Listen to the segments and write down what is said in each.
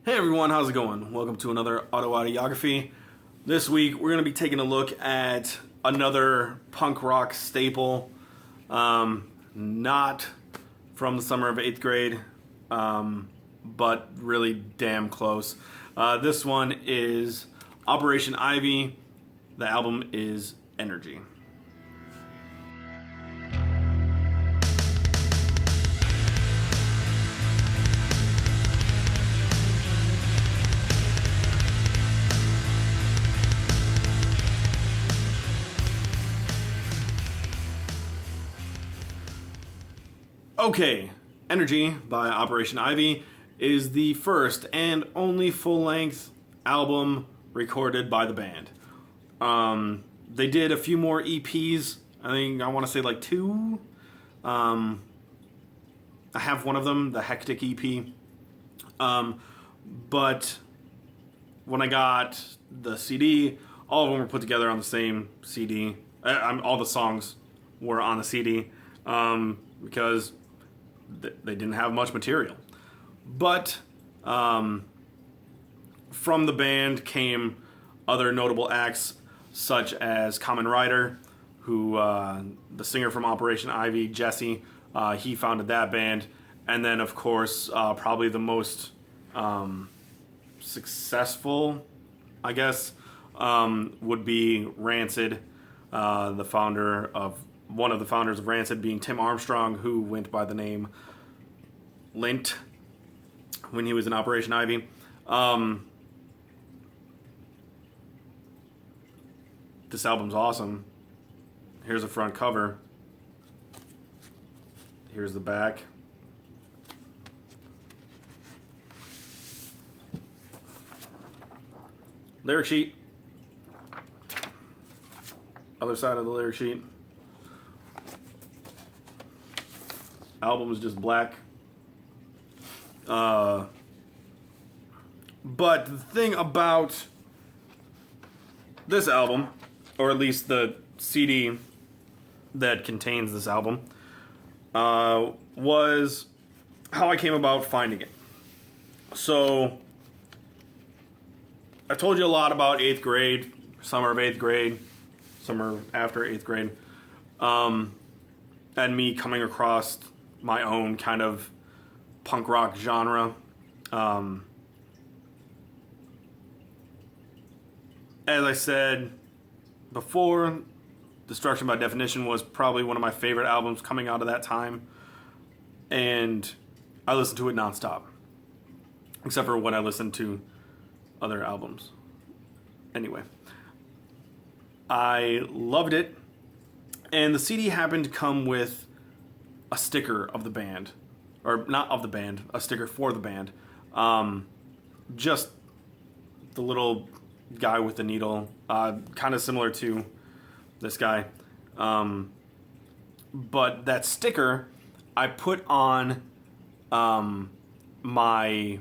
Hey everyone, how's it going? Welcome to another AutoAudiography. This week we're going to be taking a look at another punk rock staple, not from the summer of 8th grade, but really damn close. This one is Operation Ivy. The album is Energy. Okay, Energy by Operation Ivy is the first and only full-length album recorded by the band. They did a few more EPs. I want to say like two. I have one of them, the Hectic EP. But when I got the CD, all of them were put together on the same CD. All the songs were on the CD because they didn't have much material. But from the band came other notable acts such as Common Rider, who the singer from Operation Ivy, Jesse, he founded that band. And then of course probably the most successful, I guess, would be Rancid, one of the founders of Rancid being Tim Armstrong, who went by the name Lint when he was in Operation Ivy. This album's awesome. Here's the front cover. Here's the back. Lyric sheet. Other side of the lyric sheet. Album is just black. But the thing about this album, or at least the CD that contains this album, was how I came about finding it. So, I told you a lot about 8th grade, summer of 8th grade, summer after 8th grade, and me coming across my own kind of punk rock genre. As I said before, Destruction by Definition was probably one of my favorite albums coming out of that time, and I listened to it nonstop, except for when I listened to other albums. Anyway, I loved it, and the CD happened to come with a sticker of the band, or not of the band, a sticker for the band. Just the little guy with the needle, kind of similar to this guy. But that sticker I put on my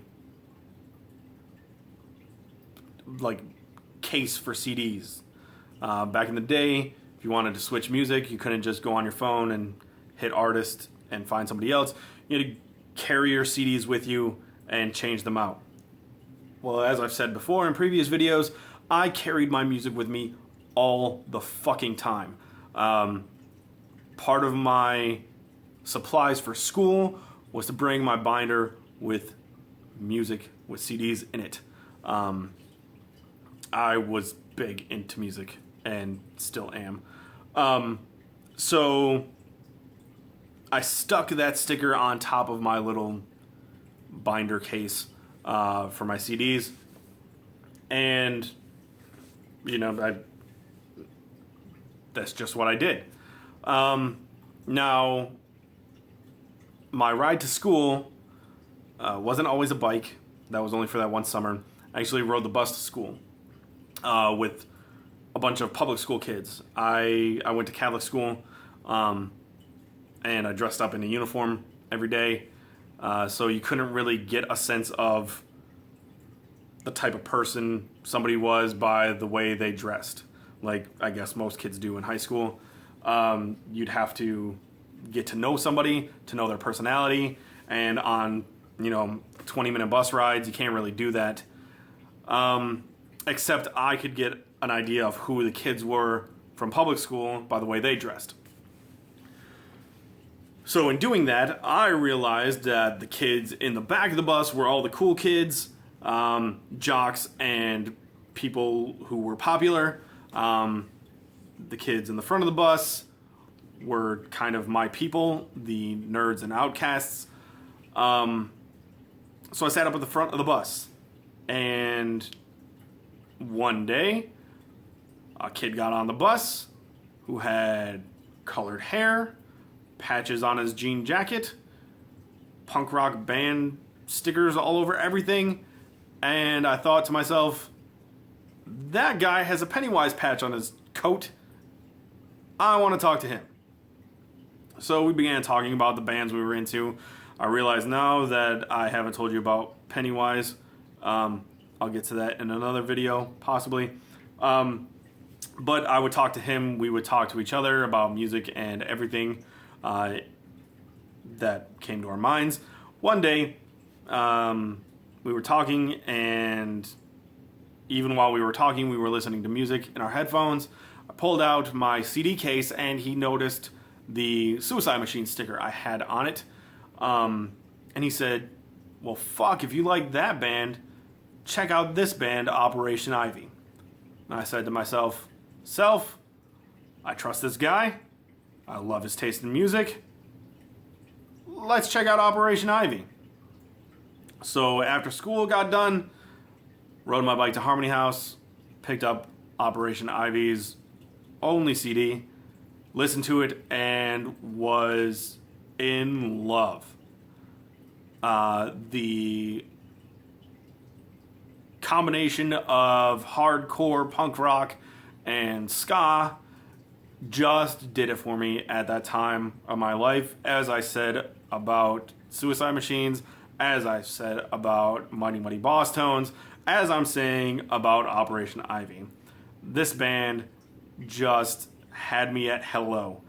case for CDs. Back in the day, if you wanted to switch music, you couldn't just go on your phone and hit artist and find somebody else. You had to carry your CDs with you and change them out. Well, as I've said before in previous videos, I carried my music with me all the fucking time. Part of my supplies for school was to bring my binder with music with CDs in it. I was big into music and still am. So I stuck that sticker on top of my little binder case for my CDs, and that's just what I did. Now, my ride to school wasn't always a bike. That was only for that one summer. I actually rode the bus to school with a bunch of public school kids. I went to Catholic school, and I dressed up in a uniform every day, so you couldn't really get a sense of the type of person somebody was by the way they dressed, like I guess most kids do in high school. You'd have to get to know somebody, to know their personality, and on 20-minute bus rides. You can't really do that. Except I could get an idea of who the kids were from public school by the way they dressed. So in doing that, I realized that the kids in the back of the bus were all the cool kids, jocks and people who were popular. The kids in the front of the bus were kind of my people, the nerds and outcasts. So I sat up at the front of the bus, and one day, a kid got on the bus who had colored hair, patches on his jean jacket, punk rock band stickers all over everything, and I thought to myself, that guy has a Pennywise patch on his coat. I want to talk to him. So we began talking about the bands we were into. I realized now that I haven't told you about Pennywise. I'll get to that in another video, possibly. But I would talk to him. We would talk to each other about music and everything that came to our minds. One day, we were talking, and even while we were talking, we were listening to music in our headphones. I pulled out my CD case, and he noticed the Suicide Machine sticker I had on it. And he said, well, fuck, if you like that band, check out this band, Operation Ivy. And I said to myself, I trust this guy. I love his taste in music. Let's check out Operation Ivy. So after school got done, rode my bike to Harmony House, picked up Operation Ivy's only CD, listened to it, and was in love. The combination of hardcore punk rock and ska just did it for me at that time of my life. As I said about Suicide Machines, as I said about Mighty Mighty Boss Tones, as I'm saying about Operation Ivy. This band just had me at hello.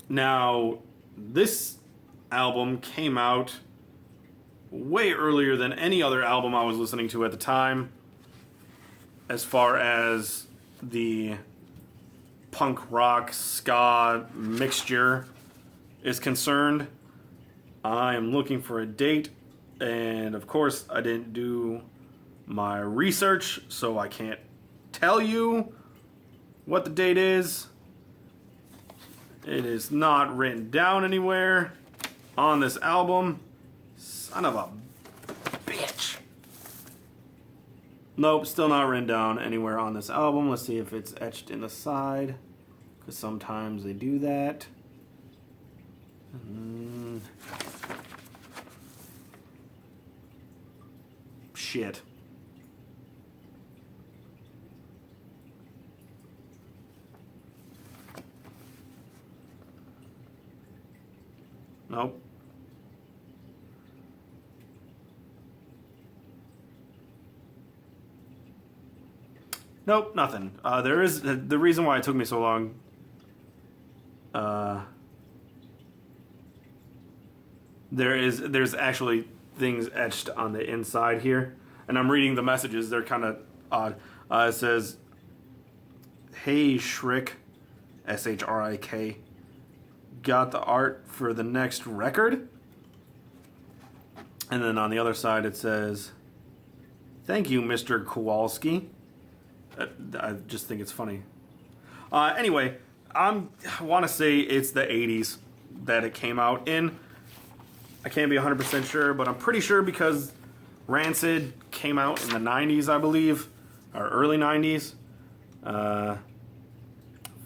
Now, this album came out way earlier than any other album I was listening to at the time, as far as the punk rock ska mixture is concerned. I am looking for a date, and of course I didn't do my research, so I can't tell you what the date is. It is not written down anywhere on this album. Son of a bitch. Nope, still not written down anywhere on this album. Let's see if it's etched in the side, because sometimes they do that. Shit. Nope. Nope, nothing. There is the reason why it took me so long. There's actually things etched on the inside here, and I'm reading the messages. They're kind of odd. It says, "Hey Shrik, SHRIK, got the art for the next record?" And then on the other side it says, "Thank you, Mr. Kowalski." I just think it's funny. Anyway, I want to say it's the 80s that it came out in. I can't be 100% sure, but I'm pretty sure because Rancid came out in the 90s, I believe, or early 90s.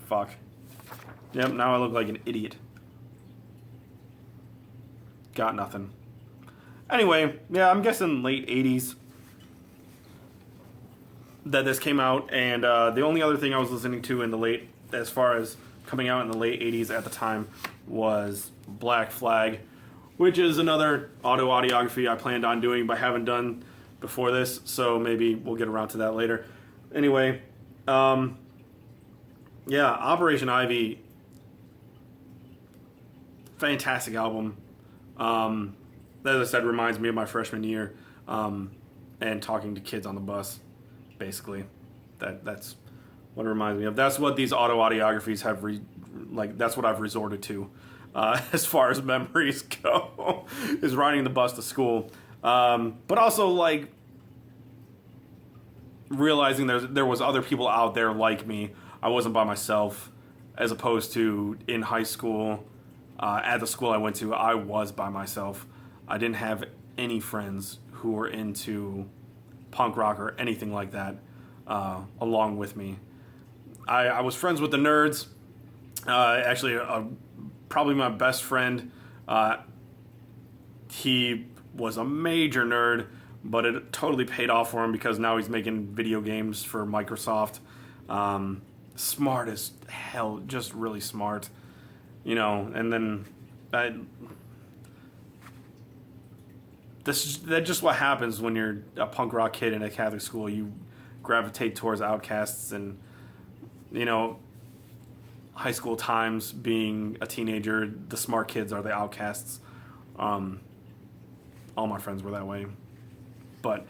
Fuck. Yep, now I look like an idiot. Got nothing. Anyway, yeah, I'm guessing late 80s that this came out, and the only other thing I was listening to in the late, as far as coming out in the late 80s at the time, was Black Flag, which is another AutoAudiography I planned on doing but haven't done before this, so maybe we'll get around to that later. Anyway, yeah, Operation Ivy, fantastic album. as I said, reminds me of my freshman year, and talking to kids on the bus, basically. That's what it reminds me of. That's what these autoaudiographies have, that's what I've resorted to, as far as memories go, is riding the bus to school. But also, like, realizing there was other people out there like me. I wasn't by myself, as opposed to in high school, at the school I went to, I was by myself. I didn't have any friends who were into punk rock or anything like that along with me. I was friends with the nerds. Actually, probably my best friend. He was a major nerd, but it totally paid off for him because now he's making video games for Microsoft. Smart as hell, just really smart, and then that's just what happens when you're a punk rock kid in a Catholic school. You gravitate towards outcasts, and high school times, being a teenager, the smart kids are the outcasts. All my friends were that way. But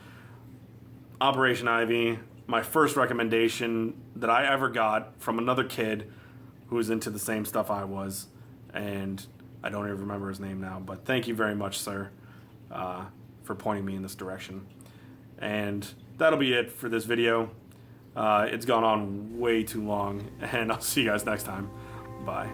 Operation Ivy, my first recommendation that I ever got from another kid who was into the same stuff I was, and I don't even remember his name now, but thank you very much, sir, for pointing me in this direction. And that'll be it for this video. It's gone on way too long, and I'll see you guys next time. Bye.